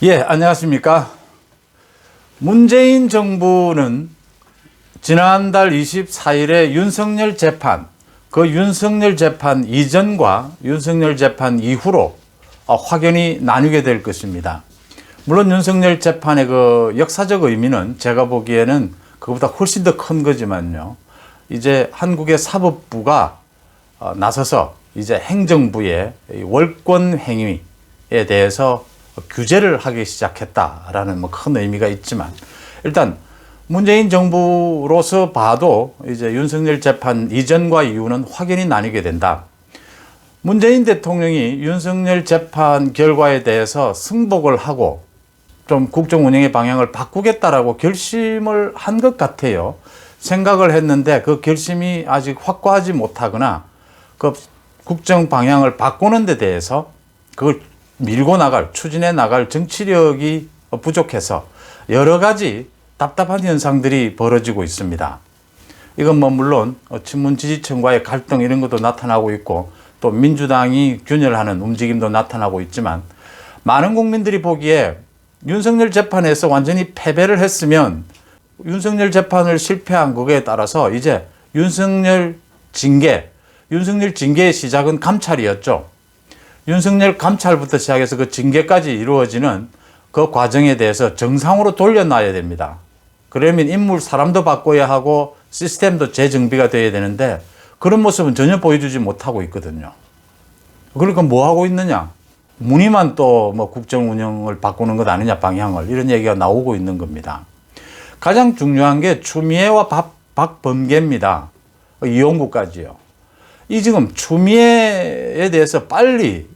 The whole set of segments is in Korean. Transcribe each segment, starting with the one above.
예, 안녕하십니까. 문재인 정부는 지난달 24일에 윤석열 재판, 그 윤석열 재판 이전과 윤석열 재판 이후로 확연히 나뉘게 될 것입니다. 물론 윤석열 재판의 그 역사적 의미는 제가 보기에는 그것보다 훨씬 더 큰 거지만요. 이제 한국의 사법부가 나서서 이제 행정부의 월권 행위에 대해서 규제를 하기 시작했다라는 큰 의미가 있지만, 일단 문재인 정부로서 봐도 이제 윤석열 재판 이전과 이후는 확연히 나뉘게 된다. 문재인 대통령이 윤석열 재판 결과에 대해서 승복을 하고 좀 국정 운영의 방향을 바꾸겠다라고 결심을 한 것 같아요. 생각을 했는데 그 결심이 아직 확고하지 못하거나 그 국정 방향을 바꾸는 데 대해서 그걸 밀고 나갈, 추진해 나갈 정치력이 부족해서 여러 가지 답답한 현상들이 벌어지고 있습니다. 이건 물론 친문 지지층과의 갈등 이런 것도 나타나고 있고, 또 민주당이 균열하는 움직임도 나타나고 있지만, 많은 국민들이 보기에 윤석열 재판에서 완전히 패배를 했으면 윤석열 재판을 실패한 거에 따라서 이제 윤석열 징계의 시작은 감찰이었죠. 윤석열 감찰부터 시작해서 그 징계까지 이루어지는 그 과정에 대해서 정상으로 돌려놔야 됩니다. 그러면 인물 사람도 바꿔야 하고 시스템도 재정비가 돼야 되는데 그런 모습은 전혀 보여주지 못하고 있거든요. 그러니까 뭐 하고 있느냐? 무늬만 또 국정 운영을 바꾸는 것 아니냐, 방향을. 이런 얘기가 나오고 있는 겁니다. 가장 중요한 게 추미애와 박범계입니다. 이용구까지요. 이 지금 추미애에 대해서 빨리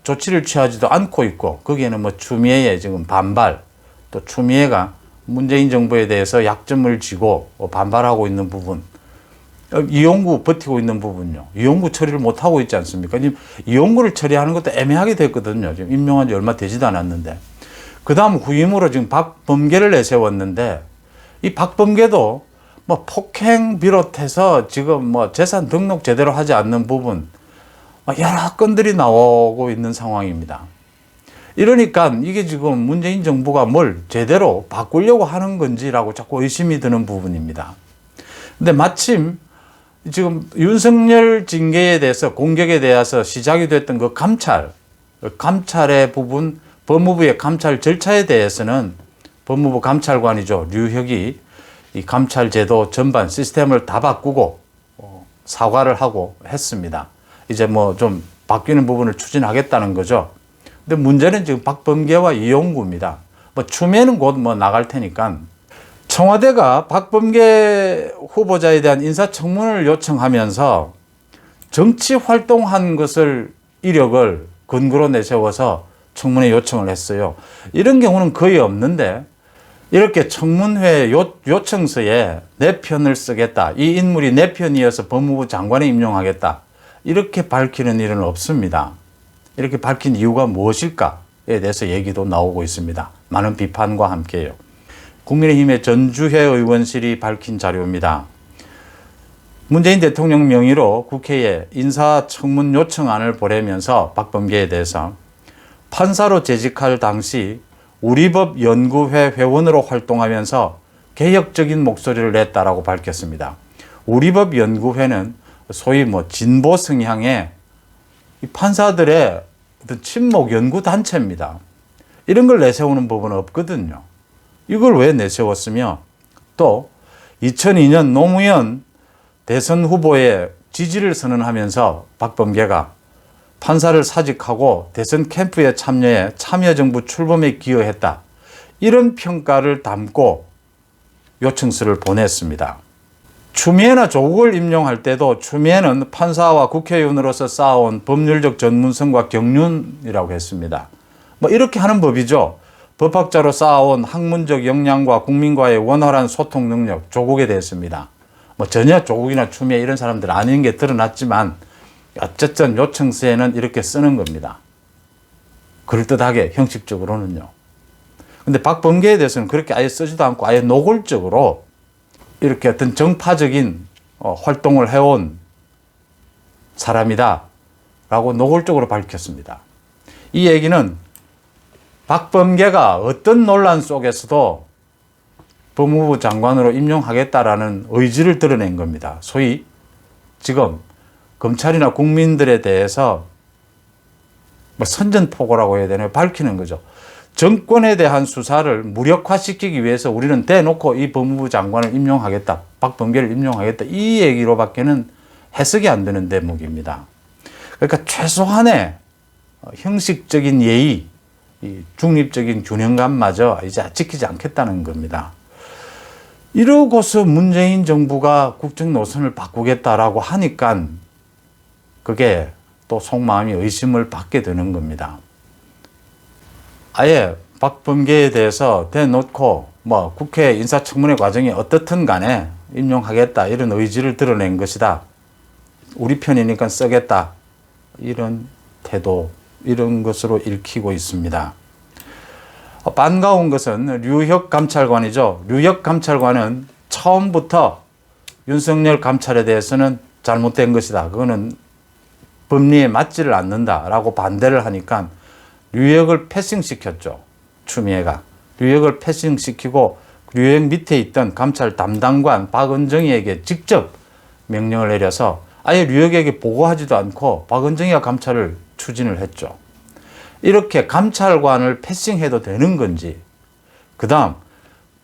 조치를 취하지도 않고 있고, 거기에는 추미애의 지금 반발, 또 추미애가 문재인 정부에 대해서 약점을 쥐고 반발하고 있는 부분, 이용구 버티고 있는 부분요. 이용구 처리를 못하고 있지 않습니까? 지금 이용구를 처리하는 것도 애매하게 됐거든요. 지금 임명한 지 얼마 되지도 않았는데. 그 다음 후임으로 지금 박범계를 내세웠는데, 이 박범계도 폭행 비롯해서 지금 재산 등록 제대로 하지 않는 부분, 여러 건들이 나오고 있는 상황입니다. 이러니까 이게 지금 문재인 정부가 뭘 제대로 바꾸려고 하는 건지라고 자꾸 의심이 드는 부분입니다. 근데 마침 지금 윤석열 징계에 대해서, 공격에 대해서 시작이 됐던 그 감찰의 부분, 법무부의 감찰 절차에 대해서는 법무부 감찰관이죠, 류혁이 이 감찰 제도 전반 시스템을 다 바꾸고 사과를 하고 했습니다. 이제 좀 바뀌는 부분을 추진하겠다는 거죠. 근데 문제는 지금 박범계와 이용구입니다. 추미애는 곧 나갈 테니까. 청와대가 박범계 후보자에 대한 인사청문을 요청하면서 정치 활동한 것을, 이력을 근거로 내세워서 청문회 요청을 했어요. 이런 경우는 거의 없는데, 이렇게 청문회 요청서에 내 편을 쓰겠다, 이 인물이 내 편이어서 법무부 장관에 임용하겠다, 이렇게 밝히는 일은 없습니다. 이렇게 밝힌 이유가 무엇일까에 대해서 얘기도 나오고 있습니다. 많은 비판과 함께요. 국민의힘의 전주회 의원실이 밝힌 자료입니다. 문재인 대통령 명의로 국회에 인사청문 요청안을 보내면서 박범계에 대해서 판사로 재직할 당시 우리법 연구회 회원으로 활동하면서 개혁적인 목소리를 냈다라고 밝혔습니다. 우리법 연구회는 소위 진보 성향의 판사들의 어떤 친목 연구 단체입니다. 이런 걸 내세우는 법은 없거든요. 이걸 왜 내세웠으며, 또 2002년 노무현 대선 후보의 지지를 선언하면서 박범계가 판사를 사직하고 대선 캠프에 참여해 참여정부 출범에 기여했다, 이런 평가를 담고 요청서를 보냈습니다. 추미애나 조국을 임용할 때도 추미애는 판사와 국회의원으로서 쌓아온 법률적 전문성과 경륜이라고 했습니다. 이렇게 하는 법이죠. 법학자로 쌓아온 학문적 역량과 국민과의 원활한 소통 능력, 조국에 대했습니다. 전혀 조국이나 추미애 이런 사람들 아닌 게 드러났지만 어쨌든 요청서에는 이렇게 쓰는 겁니다. 그럴듯하게, 형식적으로는요. 근데 박범계에 대해서는 그렇게 아예 쓰지도 않고 아예 노골적으로 이렇게 어떤 정파적인 활동을 해온 사람이다 라고 노골적으로 밝혔습니다. 이 얘기는 박범계가 어떤 논란 속에서도 법무부 장관으로 임용하겠다라는 의지를 드러낸 겁니다. 소위 지금 검찰이나 국민들에 대해서 선전포고라고 해야 되나요? 밝히는 거죠. 정권에 대한 수사를 무력화시키기 위해서 우리는 대놓고 이 법무부 장관을 임용하겠다, 박범계를 임용하겠다, 이 얘기로밖에는 해석이 안 되는 대목입니다. 그러니까 최소한의 형식적인 예의, 중립적인 균형감마저 이제 지키지 않겠다는 겁니다. 이러고서 문재인 정부가 국정 노선을 바꾸겠다라고 하니까 그게 또 속마음이 의심을 받게 되는 겁니다. 아예 박범계에 대해서 대놓고 국회 인사청문회 과정이 어떻든 간에 임용하겠다 이런 의지를 드러낸 것이다. 우리 편이니까 쓰겠다. 이런 태도, 이런 것으로 읽히고 있습니다. 반가운 것은 류혁 감찰관이죠. 류혁 감찰관은 처음부터 윤석열 감찰에 대해서는 잘못된 것이다. 그거는 법리에 맞지를 않는다라고 반대를 하니까 류혁을 패싱시켰죠. 추미애가. 류혁을 패싱시키고 류혁 밑에 있던 감찰 담당관 박은정이에게 직접 명령을 내려서 아예 류혁에게 보고하지도 않고 박은정이가 감찰을 추진을 했죠. 이렇게 감찰관을 패싱해도 되는 건지, 그 다음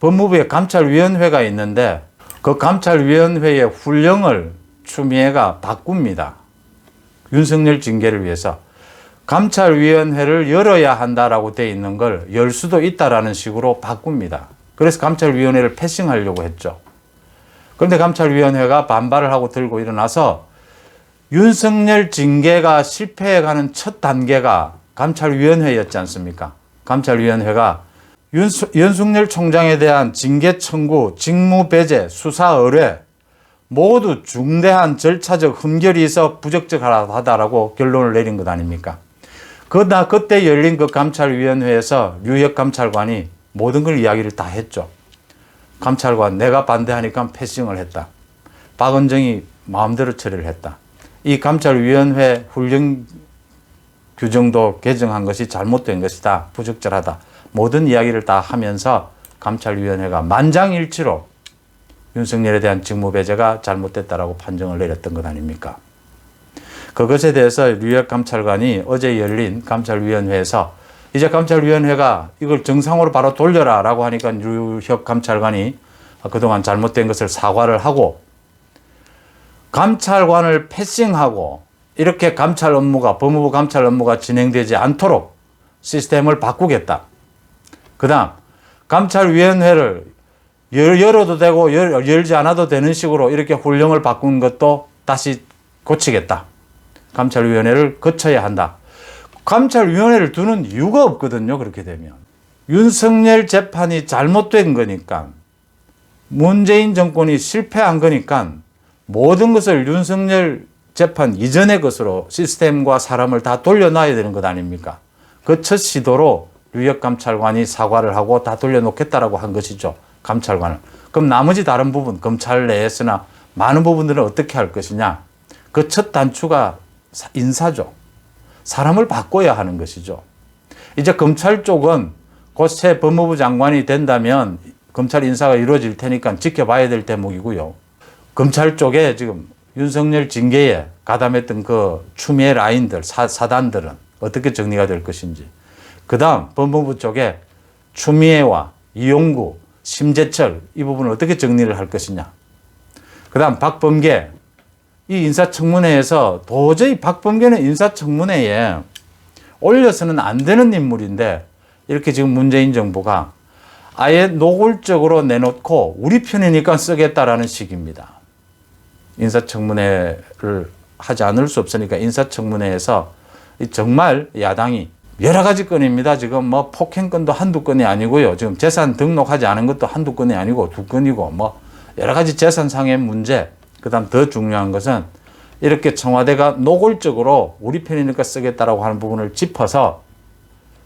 법무부에 감찰위원회가 있는데 그 감찰위원회의 훈령을 추미애가 바꿉니다. 윤석열 징계를 위해서. 감찰위원회를 열어야 한다라고 되어 있는 걸 열 수도 있다라는 식으로 바꿉니다. 그래서 감찰위원회를 패싱하려고 했죠. 그런데 감찰위원회가 반발을 하고 들고 일어나서 윤석열 징계가 실패해가는 첫 단계가 감찰위원회였지 않습니까? 감찰위원회가 윤석열 총장에 대한 징계 청구, 직무 배제, 수사 의뢰 모두 중대한 절차적 흠결이 있어 부적절하다라고 결론을 내린 것 아닙니까? 그러나 그때 열린 그 감찰위원회에서 류혁 감찰관이 모든 걸 이야기를 다 했죠. 감찰관 내가 반대하니까 패싱을 했다. 박은정이 마음대로 처리를 했다. 이 감찰위원회 훈령 규정도 개정한 것이 잘못된 것이다. 부적절하다. 모든 이야기를 다 하면서 감찰위원회가 만장일치로 윤석열에 대한 직무배제가 잘못됐다라고 판정을 내렸던 것 아닙니까? 그것에 대해서 류혁 감찰관이 어제 열린 감찰위원회에서 이제 감찰위원회가 이걸 정상으로 바로 돌려라 라고 하니까 류혁 감찰관이 그동안 잘못된 것을 사과를 하고 감찰관을 패싱하고 이렇게 감찰 업무가, 법무부 감찰 업무가 진행되지 않도록 시스템을 바꾸겠다. 그 다음 감찰위원회를 열어도 되고 열지 않아도 되는 식으로 이렇게 훈령을 바꾼 것도 다시 고치겠다. 감찰위원회를 거쳐야 한다. 감찰위원회를 두는 이유가 없거든요. 그렇게 되면. 윤석열 재판이 잘못된 거니까, 문재인 정권이 실패한 거니까 모든 것을 윤석열 재판 이전의 것으로 시스템과 사람을 다 돌려놔야 되는 것 아닙니까? 그 첫 시도로 류혁 감찰관이 사과를 하고 다 돌려놓겠다라고 한 것이죠. 감찰관을. 그럼 나머지 다른 부분, 검찰 내에서나 많은 부분들은 어떻게 할 것이냐? 그 첫 단추가 인사죠. 사람을 바꿔야 하는 것이죠. 이제 검찰 쪽은 곧 새 법무부 장관이 된다면 검찰 인사가 이루어질 테니까 지켜봐야 될 대목이고요. 검찰 쪽에 지금 윤석열 징계에 가담했던 그 추미애 라인들, 사단들은 어떻게 정리가 될 것인지. 그 다음 법무부 쪽에 추미애와 이용구, 심재철 이 부분을 어떻게 정리를 할 것이냐. 그 다음 박범계. 이 인사청문회에서 도저히 박범계는 인사청문회에 올려서는 안 되는 인물인데 이렇게 지금 문재인 정부가 아예 노골적으로 내놓고 우리 편이니까 쓰겠다라는 식입니다. 인사청문회를 하지 않을 수 없으니까 인사청문회에서 정말 야당이 여러 가지 건입니다. 지금 뭐 폭행건도 한두 건이 아니고요. 지금 재산 등록하지 않은 것도 한두 건이 아니고 두 건이고 뭐 여러 가지 재산상의 문제. 그다음 더 중요한 것은 이렇게 청와대가 노골적으로 우리 편이니까 쓰겠다라고 하는 부분을 짚어서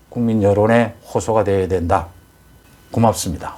국민 여론의 호소가 되어야 된다. 고맙습니다.